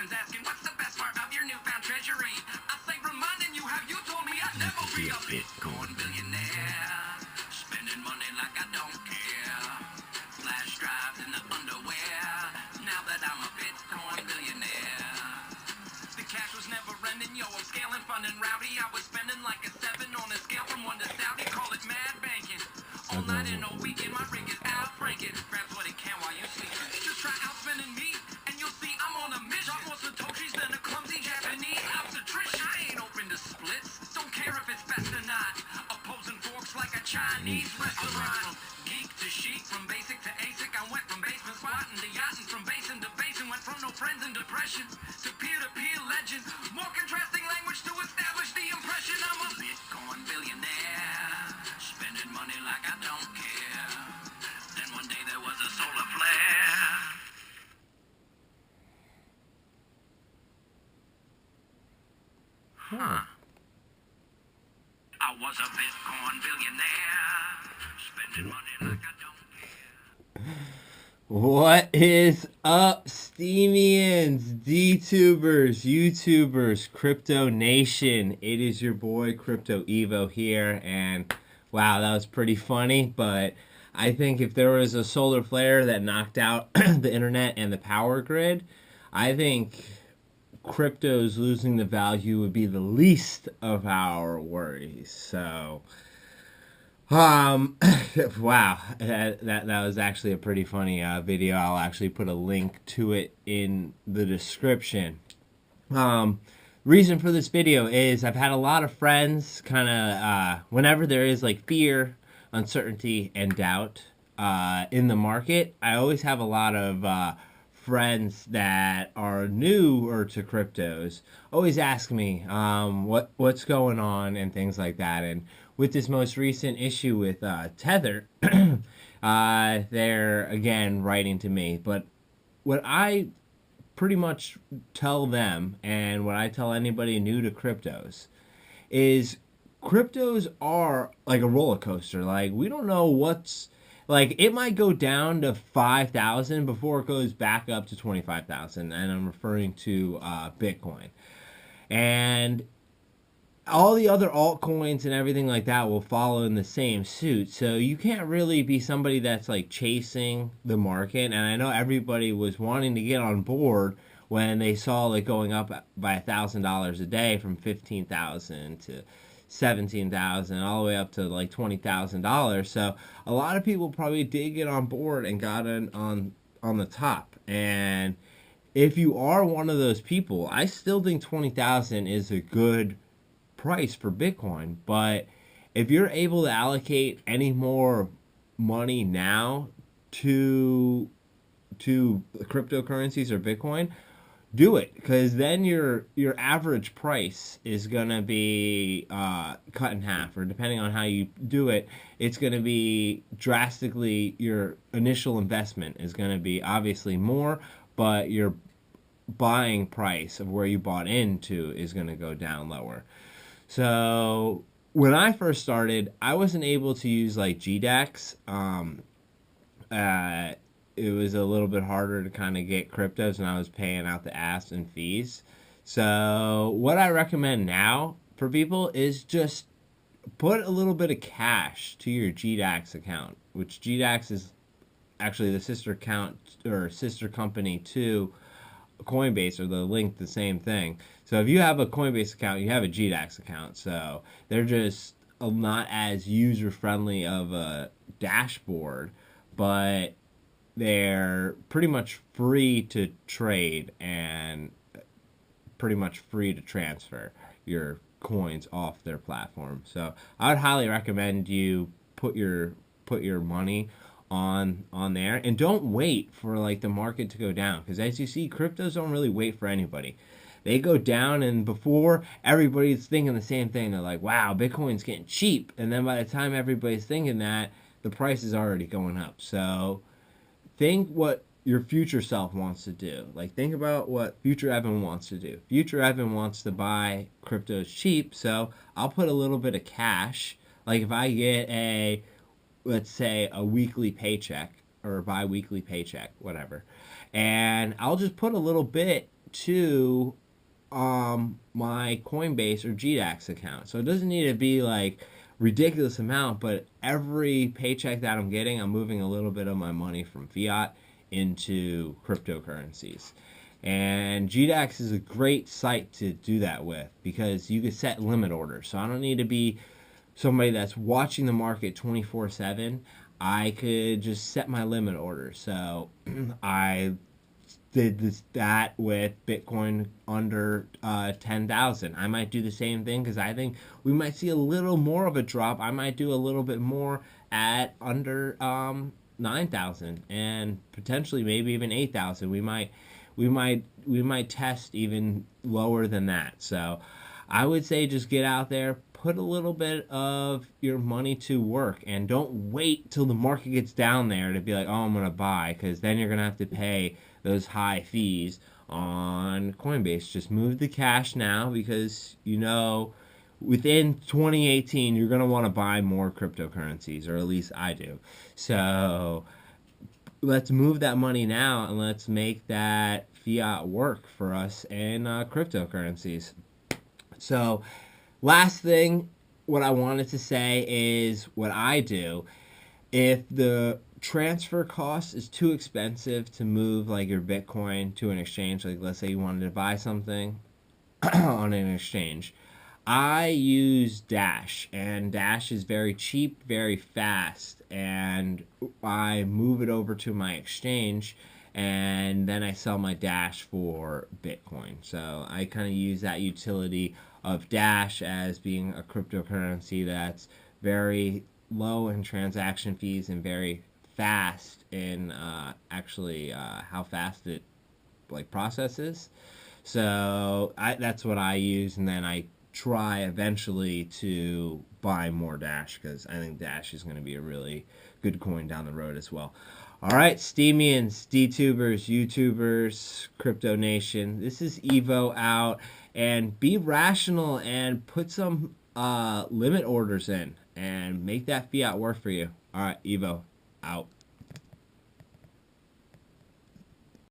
friends asking, what's the best part of your newfound treasury? I say, reminding you how you told me I'd never be a Bitcoin billionaire. Spending money like I don't care. Flash drives in the underwear. Now that I'm a Bitcoin billionaire. The cash was never ending, yo, I'm scaling, fun and rowdy. I was spending like a 7 on a scale from 1 to Saudi. Call it mad banking. All night and all weekend, my ring is out breaking. Grabs what it can while you sleeping. Just try outspending me, and you'll see I'm on a mission. Drop more Satoshis than a clumsy Japanese obstetrician. I ain't open to splits, don't care if it's best or not. Opposing forks like a Chinese restaurant. From geek to chic, from basic to ASIC. I went from basement squatting to yachting, from basin to basin. Went from no friends in depression to peer-to-peer legend. More contrasting language to establish the impression I'm a Bitcoin billionaire. Spending money like I don't care. Then one day there was a solar flare. I was a Bitcoin billionaire. Spending money like I don't care. What is up, Steamians, Dtubers, YouTubers, Crypto Nation? It is your boy Crypto Evo here, and wow, that was pretty funny, but I think if there was a solar flare that knocked out the internet and the power grid, I think cryptos losing the value would be the least of our worries. So wow, that was actually a pretty funny video. I'll actually put a link to it in the description. Reason for this video is I've had a lot of friends kind of whenever there is like fear, uncertainty, and doubt in the market, I always have a lot of friends that are newer to cryptos always ask me what's going on and things like that. And with this most recent issue with Tether, they're again writing to me. But what I pretty much tell them, and what I tell anybody new to cryptos, is cryptos are like a roller coaster. Like, we don't know what's, like, it might go down to 5,000 before it goes back up to 25,000, and I'm referring to Bitcoin. And all the other altcoins and everything like that will follow in the same suit. So you can't really be somebody that's like chasing the market. And I know everybody was wanting to get on board when they saw it going up by $1,000 a day from 15,000 to 17,000 all the way up to like $20,000. So a lot of people probably did get on board and got in on the top. And if you are one of those people, I still think 20,000 is a good price for Bitcoin. But if you're able to allocate any more money now to cryptocurrencies or Bitcoin, do it, because then your average price is gonna be cut in half, or depending on how you do it, it's gonna be drastically, your initial investment is gonna be obviously more, but your buying price of where you bought into is gonna go down lower. So when I first started, I wasn't able to use like GDAX. It was a little bit harder to kind of get cryptos, and I was paying out the ass in fees. So what I recommend now for people is just put a little bit of cash to your GDAX account, which GDAX is actually the sister account or sister company to Coinbase, or the link, the same thing. So if you have a Coinbase account, you have a GDAX account. So they're just not as user friendly of a dashboard, but they're pretty much free to trade and pretty much free to transfer your coins off their platform. So I would highly recommend you put your money on there, and don't wait for like the market to go down, because as you see, cryptos don't really wait for anybody. They go down, and before everybody's thinking the same thing, they're like, wow, Bitcoin's getting cheap, and then by the time everybody's thinking that, the price is already going up. So think what your future self wants to do. Like, think about what future Evan wants to do. Future Evan wants to buy cryptos cheap, so I'll put a little bit of cash. Like, if I get a, let's say, a weekly paycheck or a bi-weekly paycheck, whatever, and I'll just put a little bit to my Coinbase or GDAX account. So it doesn't need to be like ridiculous amount, but every paycheck that I'm getting, I'm moving a little bit of my money from fiat into cryptocurrencies. And GDAX is a great site to do that with because you can set limit orders. So I don't need to be somebody that's watching the market 24/7. I could just set my limit order. So I did that with Bitcoin under 10,000. I might do the same thing because I think we might see a little more of a drop. I might do a little bit more at under 9,000 and potentially maybe even 8,000. We might test even lower than that. So I would say just get out there, put a little bit of your money to work, and don't wait till the market gets down there to be like, oh, I'm going to buy, because then you're going to have to pay those high fees on Coinbase. Just move the cash now because, within 2018, you're going to want to buy more cryptocurrencies, or at least I do. So let's move that money now and let's make that fiat work for us in cryptocurrencies. So last thing, what I wanted to say is what I do. If the transfer cost is too expensive to move like your Bitcoin to an exchange, like let's say you wanted to buy something on an exchange, I use Dash, and Dash is very cheap, very fast, and I move it over to my exchange, and then I sell my Dash for Bitcoin. So I kind of use that utility of Dash as being a cryptocurrency that's very low in transaction fees and very fast in how fast it processes. So that's what I use, and then I try eventually to buy more Dash because I think Dash is going to be a really good coin down the road as well. All right, Steemians, Dtubers, YouTubers, Crypto Nation, this is Evo out, and be rational and put some limit orders in and make that fiat work for you. All right, Evo out.